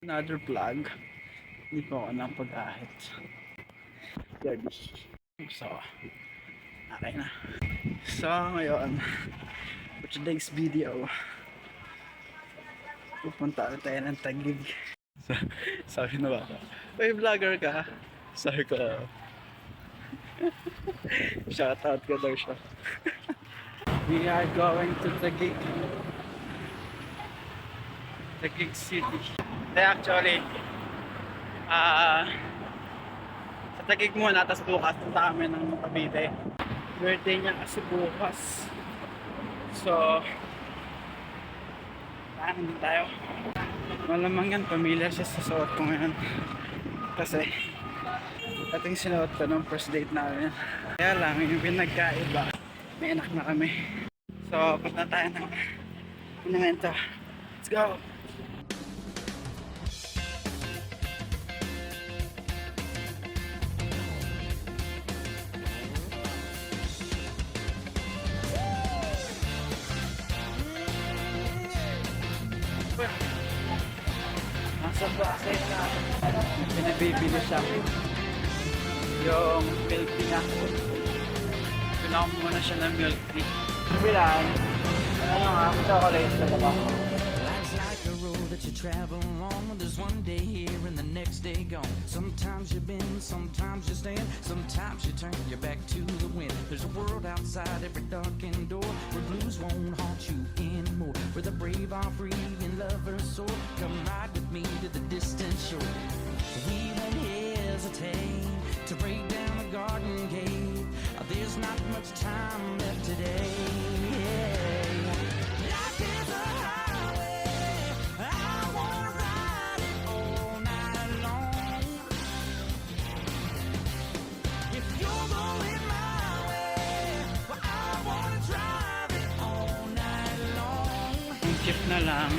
Another vlog. Hindi po ako napag-ahit. Ready. So, okay na. So, ngayon, for today's video, pupunta ulit tayo ng Taguig. So, sabi na ba? Uy, vlogger ka? Sabi ko, shoutout ka daw siya. We are going to Taguig. Taguig City. Actually, sa Taguig muna, tapos bukas punta kami ng Cavite. Birthday niya kasi bukas. So, saan din tayo? Malamang yan, familiar siya sa suot ko ngayon. Kasi, ito yung sinuot ko nung first date namin. Kaya lang, yung pinagkaiba, may anak na kami. So, punta tayo ng monumento. Let's go! Nasa bakit na pinabibili siya yung milk tea niya. Pinak mo muna siya ng milk tea. Bilan, ano nga, chocolate sa baba. Life's like a road that you travel along. There's one day here and the next day gone. Sometimes you bend, sometimes you stand, sometimes you turn your back to the wind. There's a world outside every darkened door where blues won't haunt you anymore. Where the brave are free and lovers soar. Come ride with me to the distant shore. We won't hesitate to break down the garden gate. There's not much time left today. Life is a highway. I wanna ride it all night long. If you're going my way, well, I wanna drive it all night long. Yung jeep na lang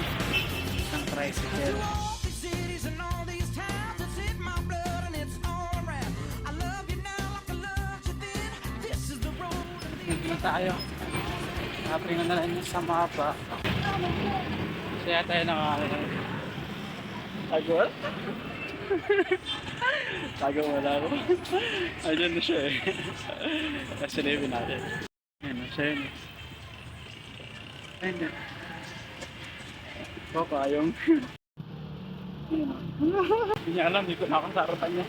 ng tricycle. All these cities and all these towns, it's in my blood and it's all around. I love you now like I loved you then. This is the road. Dito na tayo. Napingan na lang yung sa mapa. Kaya tayo nakakalit. Tagol? Tago mo lang. Ayun na siya eh. Kasi sinibin natin. Ayun na siya yun. Ayun na. Baka yung... Hindi niya alam, hindi ko nakasarapan niya.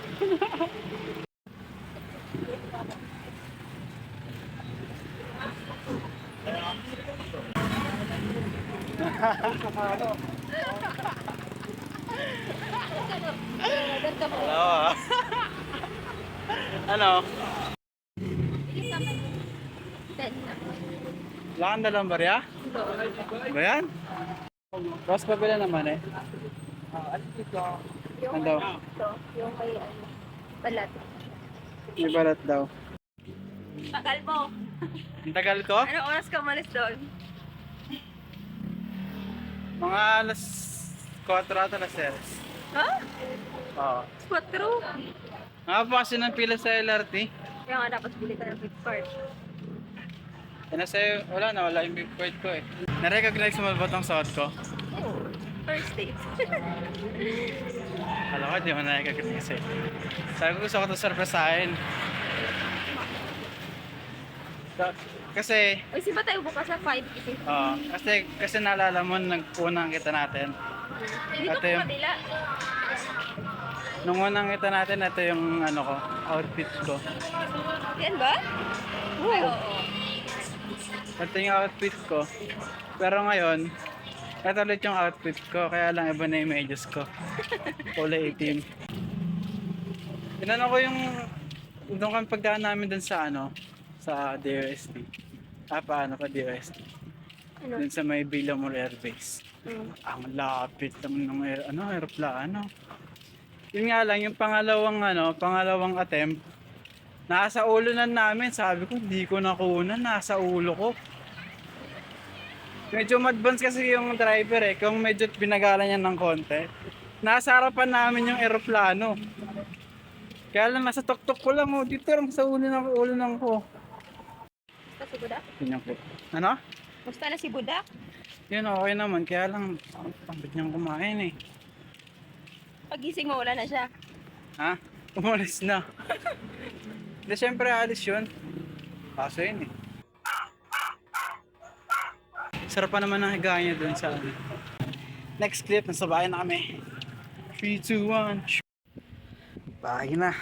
Hello. Ano? Wala kang dalang barya? Ba yan? Tapos pabila naman eh. Yung Ano daw? ito, yung may balat. May balat daw. Tagal mo. Ang tagal ko? Anong oras ka umalis doon? Mga alas 4 ata alas 6. Ha? Oo. 4? Nga po kasi ng pila sa LRT. Kaya nga dapat bili ka ng big card. Eh nasa wala yung big part ko eh. Na-recognize mo ba itong suot ko? First date. Alam ko, di mo na-recognize eh. Sabi ko gusto ko ito surpriseahin. Kasi, Uy, siba tayo bukas sa 5 kasi. kasi naalala mo, nag-unang kita natin. Dito Ito ko yung- kabila. Nung unang kita natin, ito yung ano ko, outfit ko. Yan ba? Ay, oo. Ito yung outfit ko. Pero ngayon, ito ulit yung outfit ko, kaya lang iba na yung medyas ko. Kulay itim. Tinanong ko yung doon kami pagdaan namin dun sa ano, sa DOST. Paano pa DOST? Ano? Dun sa may Villamor Air Base. Ang lapit naman ng aeroplano. Yun nga lang, yung pangalawang attempt, nasa ulo na namin. Sabi ko, hindi ko nakunan, nasa ulo ko. Medyo advance kasi yung driver eh, kung medyo pinagalan niya ng konti. Nasa harapan namin yung eroplano. Kaya lang nasa tuktok ko lang, dito lang sa ulo ng ko. Musta si Budak? Ganyan po. Ano? Musta na si Budak? Yun, okay naman. Kaya lang, ang pambit niyang kumain eh. Pagising mo, wala na siya. Ha? Umalis na. Hindi, syempre alis yun. Kaso yun eh. Sarap pa naman ang higaan niya dun sa ano. Next clip, nasa bahay na kami. 3, 2, 1. Bahay na.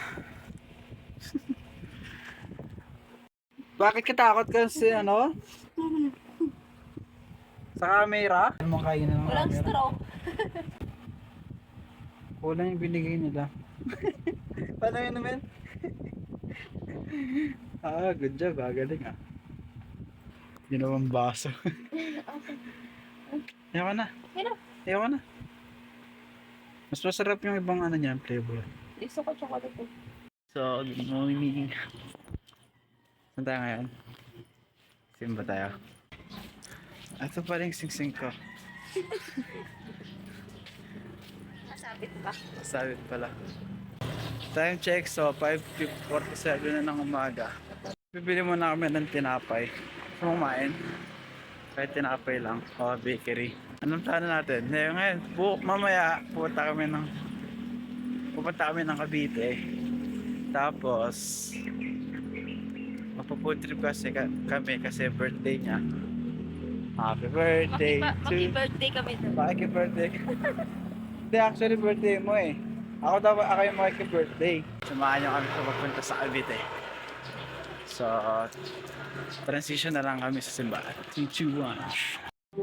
Bakit katakot ka sa ano? Sa camera? Ano mong kainin ng Walang camera? straw. Kulang yung binigay nila. Paano yun naman? Good job galing Ginawang baso. Ayoko na. Ano? Ayoko na. Mas masarap yung ibang ano niyan, flavor. Gusto ko chocolate eh. So, good morning. Saan tayo ngayon? Simba tayo. Ito pa rin sing-sing ko. Nasabit ba? Sabit pala. Time check, so 5:47 na ng umaga. Bibili muna kami ng tinapay. Kumain. Kahit tinapay lang. O bakery. Anong plano natin? Ngayon, mamaya pupunta kami ng Cavite. Tapos magpo-food trip kami kasi birthday niya. Happy birthday to... Maki-birthday kami doon. Happy birthday. Hindi, actually birthday mo eh. Ako yung birthday. Samahan niyo kami sa pagpunta sa Cavite. So, transition na lang kami sa simbahan. 3, 2, 1.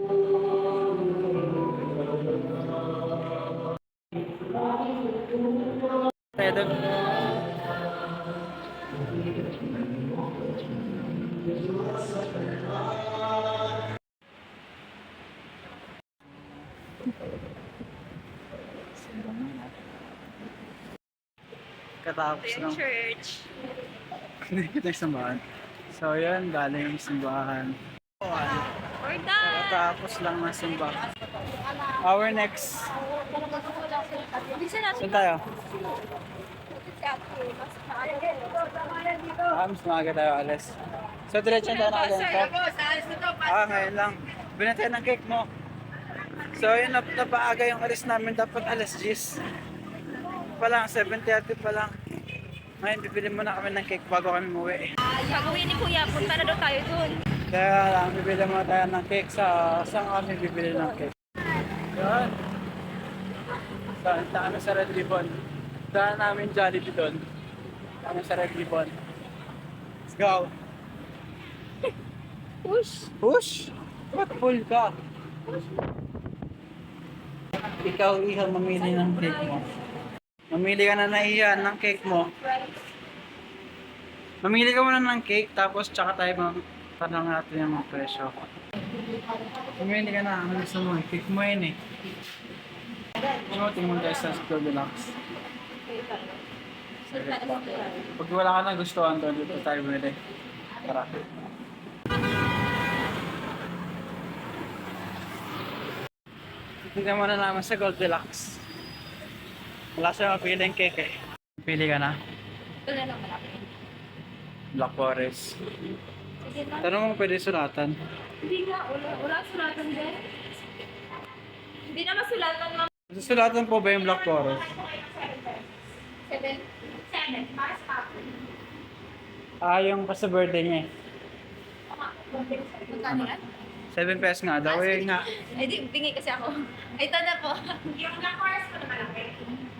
Kaya doon. Katapos ng Church. hindi kita simbahan. So yun, galing yung simbahan. We're done! Katapos lang ng simbahan. Our next. Bisa natin. Saan tayo? Mas maaga tayo alis. So diretso tayo na agad to? Ngayon lang. Bili tayo ng cake mo. So yun, napaaga yung alis namin. Dapat alas 10. Pa lang, 7:30 pa lang. Ngayon, bibili muna kami ng cake bago kami muwi. Pag-uwi ni Kuya, punta na daw tayo dun. Kaya lang, bibili muna tayo ng cake saan kami bibili ng cake. Yan. Saan kami sa Red Ribbon. Saan namin Jollibee doon. Kami sa Red Ribbon. Let's go. Push! Push! Ba't full ka? Ikaw, Iha, mamili ng cake mo. Mamili ka na Iha ng cake mo. Mamili ka muna ng cake, tapos tsaka tayo tanong natin yung mga presyo. Mamili ka na, ano gusto mo? Cake mo yun eh. Tingnan tayo sa Store Deluxe. Pag wala ka na gustuhan doon, dito tayo bumili. Tara. Tingnan mo na naman sa Goldilocks. Wala siya mapiling cake eh. Pili ka na? Ito na lang malapit. Black Forest. Sige na. Tanong mo pwede sulatan. Hindi nga, wala sulatan din. Hindi na masulatan, ma'am. Sulatan po ba yung Black Forest? 7. Para sa kapon. Yung pa sa birthday niya eh. Magkano yan? 7 pesos nga daw eh nga. Ay, di, bingi kasi ako. Ay, ito na po. Yung Black Forest ko naman ako.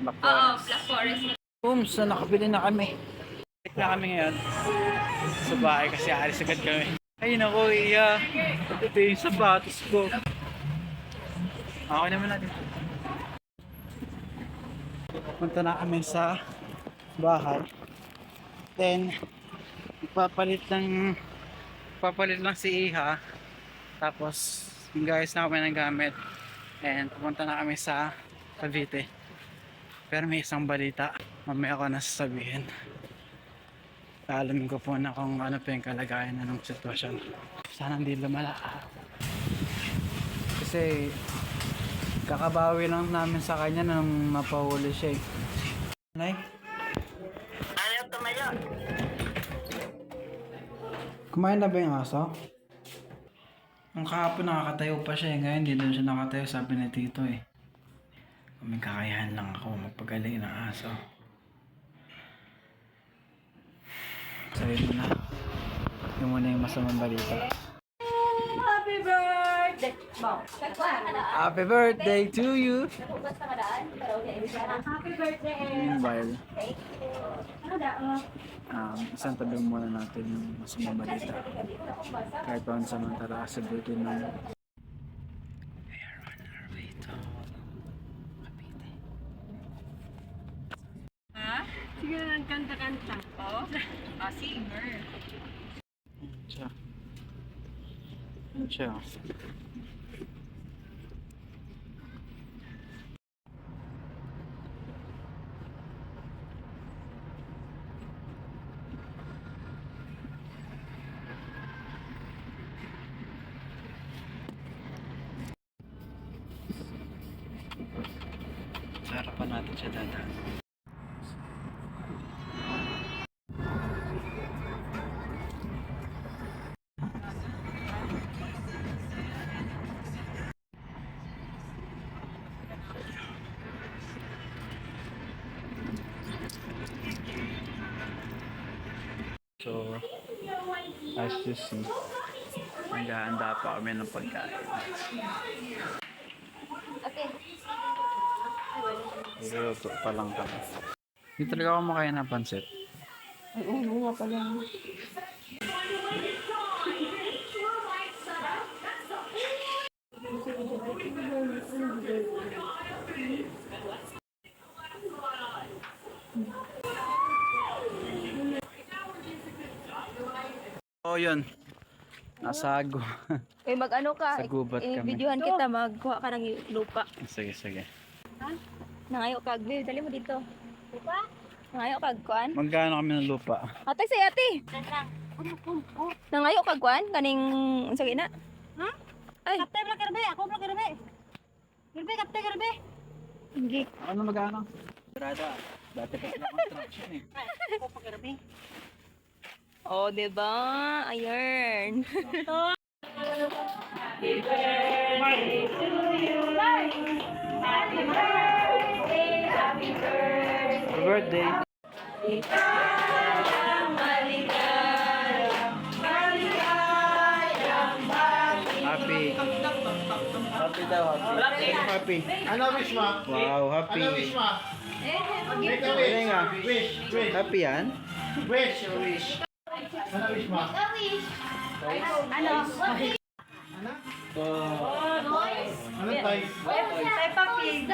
Black Oo, Forest. Black Forest. Boom, so nakabili na kami. Balik na kami ngayon. Sa bahay kasi alis agad kami. Ay naku, Iya. Ito yung sapatos ko. Okay naman natin. Punta na kami sa bahay. Then, papalit lang si Iha. Tapos, guys na kami ng gamit. And pupunta na kami sa Cavite. Pero may isang balita. Mamaya ko nasasabihin. Alamin ko po na kung ano pa yung kalagayan na ng sitwasyon. Sana hindi lumala. Kasi kakabawi lang namin sa kanya nang mapahuli siya eh. Nay? Ayaw tumayo. Kumain na ba yung aso? Ang kahapon nakakatayo pa siya eh. Ngayon hindi na siya nakatayo, sabi ni Tito eh. May kakayahan lang ako magpagaling ng aso. So yun na. Yun muna yung masamang balita. Happy birthday! Wow. Happy birthday to you! Nakugas na kadaan? Pero okay, happy birthday! Meanwhile, Ano daan? isang tabi muna natin yung masamang balita. Kahit pa samantala sa birthday ng we are on our way to Cavite. Ha? Sige na nagkanta-kanta. Oh? Singer. Siya. Siya. Sa harapan natin siya dadaan. So, as you see, naghahanda pa kami ng pagkain. Okay. Iluluto pa lang kami. Hindi talaga ako makain ng pansit. Oo nga pala. Oh, yun. Nasago. Eh mag-ano ka? Sa gubat kami. Videohan kita, magkuha ka ng lupa. Sige, sige. Nangayo kag, babe, dali mo dito. Lupa? Nangayo kag kuan? Magkano kami ng lupa? Ate say ate. Nangayo kag kuan kaning unsa gina? Ha? Ay, kapte bla karbe, ako bla karbe. Karbe kapte karbe. Hindi. Ano magkano? Brada, dati pa sila construction eh. Ako pa karbe. Oh, 'di ba? Ayun. Happy birthday! Happy. Happy daw, happy. Happy. Ano wish mo? Wow, happy. Ano wish mo? Make a Ano nga? wish. Wish. Happy yan? Wish. Wish. Ano wish mo? Ano? Ano tayo? Peppa Pig.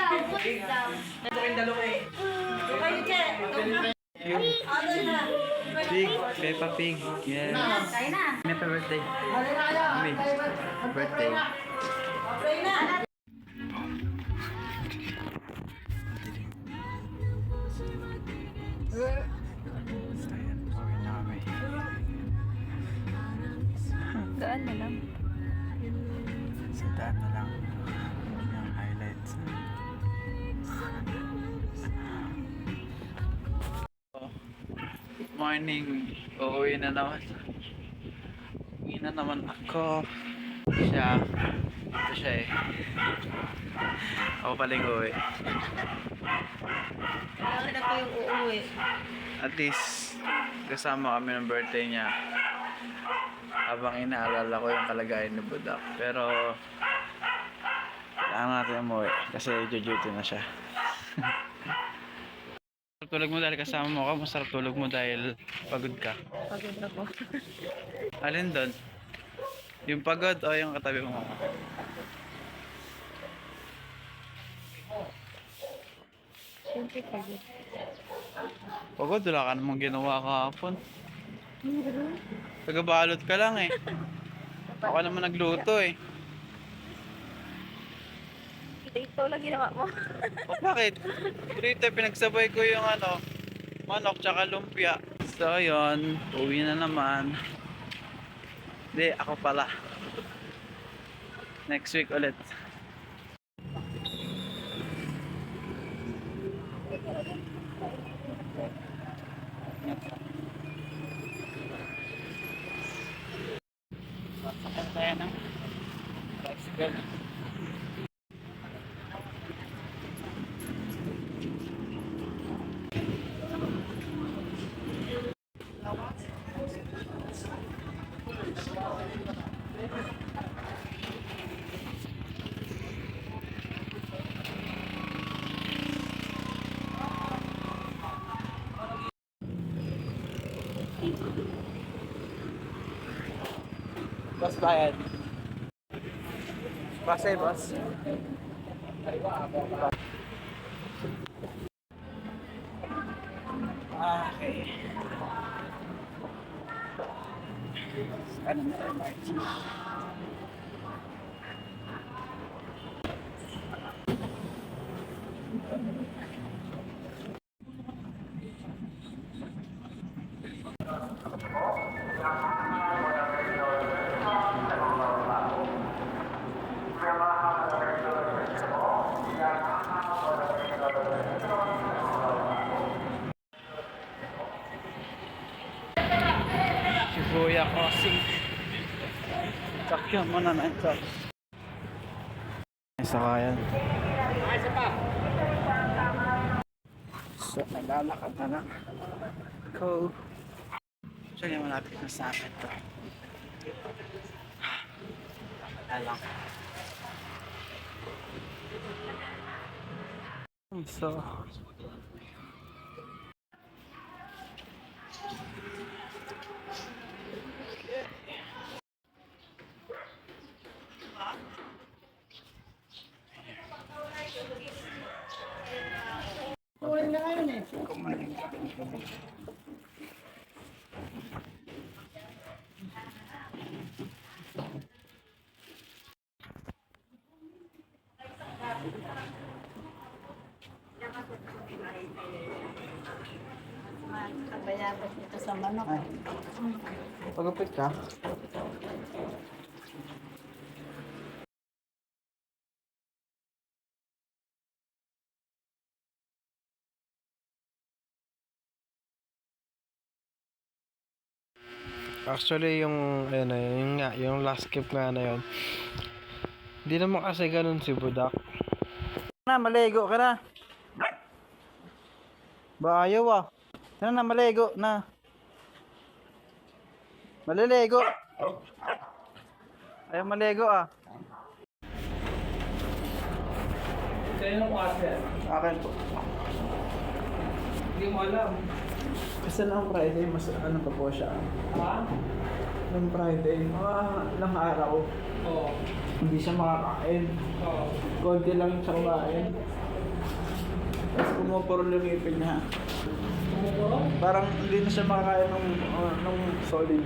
Pig, Peppa Pig. Yes. Happy birthday. Happy birthday. Ayan, pauwi na kami. Gaan na lang. Sa daan na lang yung highlights. Good morning. Uuwi na naman. Uuwi na naman ako. Siya. Ito siya eh. Ako paling uuwi. Ako na ko yung uuwi. At least, kasama kami ng birthday niya. Habang inaalala ko yung kalagayan ni Budak. Pero, kailangan natin umuwi kasi duty na siya. Masarap tulog mo dahil kasama mo ka. Masarap tulog mo dahil pagod ka. Pagod ako. Alin doon? Yung pagod o yung katabi mo? Siyempre pagod. Pagod, wala ka namang ginawa kahapon. Tagabalot ka lang eh. Ako naman nagluto eh. Ito lang ginawa mo. O bakit? Dito pinagsabay ko yung ano, manok tsaka lumpia. So yun, uwi na naman. Hindi, ako pala. Next week ulit. Sasakyan tayo ng tricycle. Boss bayad. Boss eh, boss. Okay. Ano na MRT? Shibuya Crossing. Sakyan mo na na ito. Isa kaya. So, naglalakad na lang. Go. So, yung malapit na sa akin ito. Wala lang. So, kumain ka. Kabayabas nito sa manok. Ay. Pagupit ka? Actually, yung, ayun na, yun nga, yung last skip nga na yun. Hindi naman kasi ganun si Budak. Na, maligo ka na. Ba, ayaw ah. Ano na, maligo na. Maliligo. Ayaw maligo ah. Kaya mo kasi? Akin po. Hindi mo alam. Kasi lang Friday, mas ano pa po siya. Ha? Nung Friday, mga ilang araw, Oo. hindi siya makakain. Oo. Konti lang siya kumain. Tapos pumupuro yung ipin niya. Tumuturo? Parang hindi na siya makakain nung solid.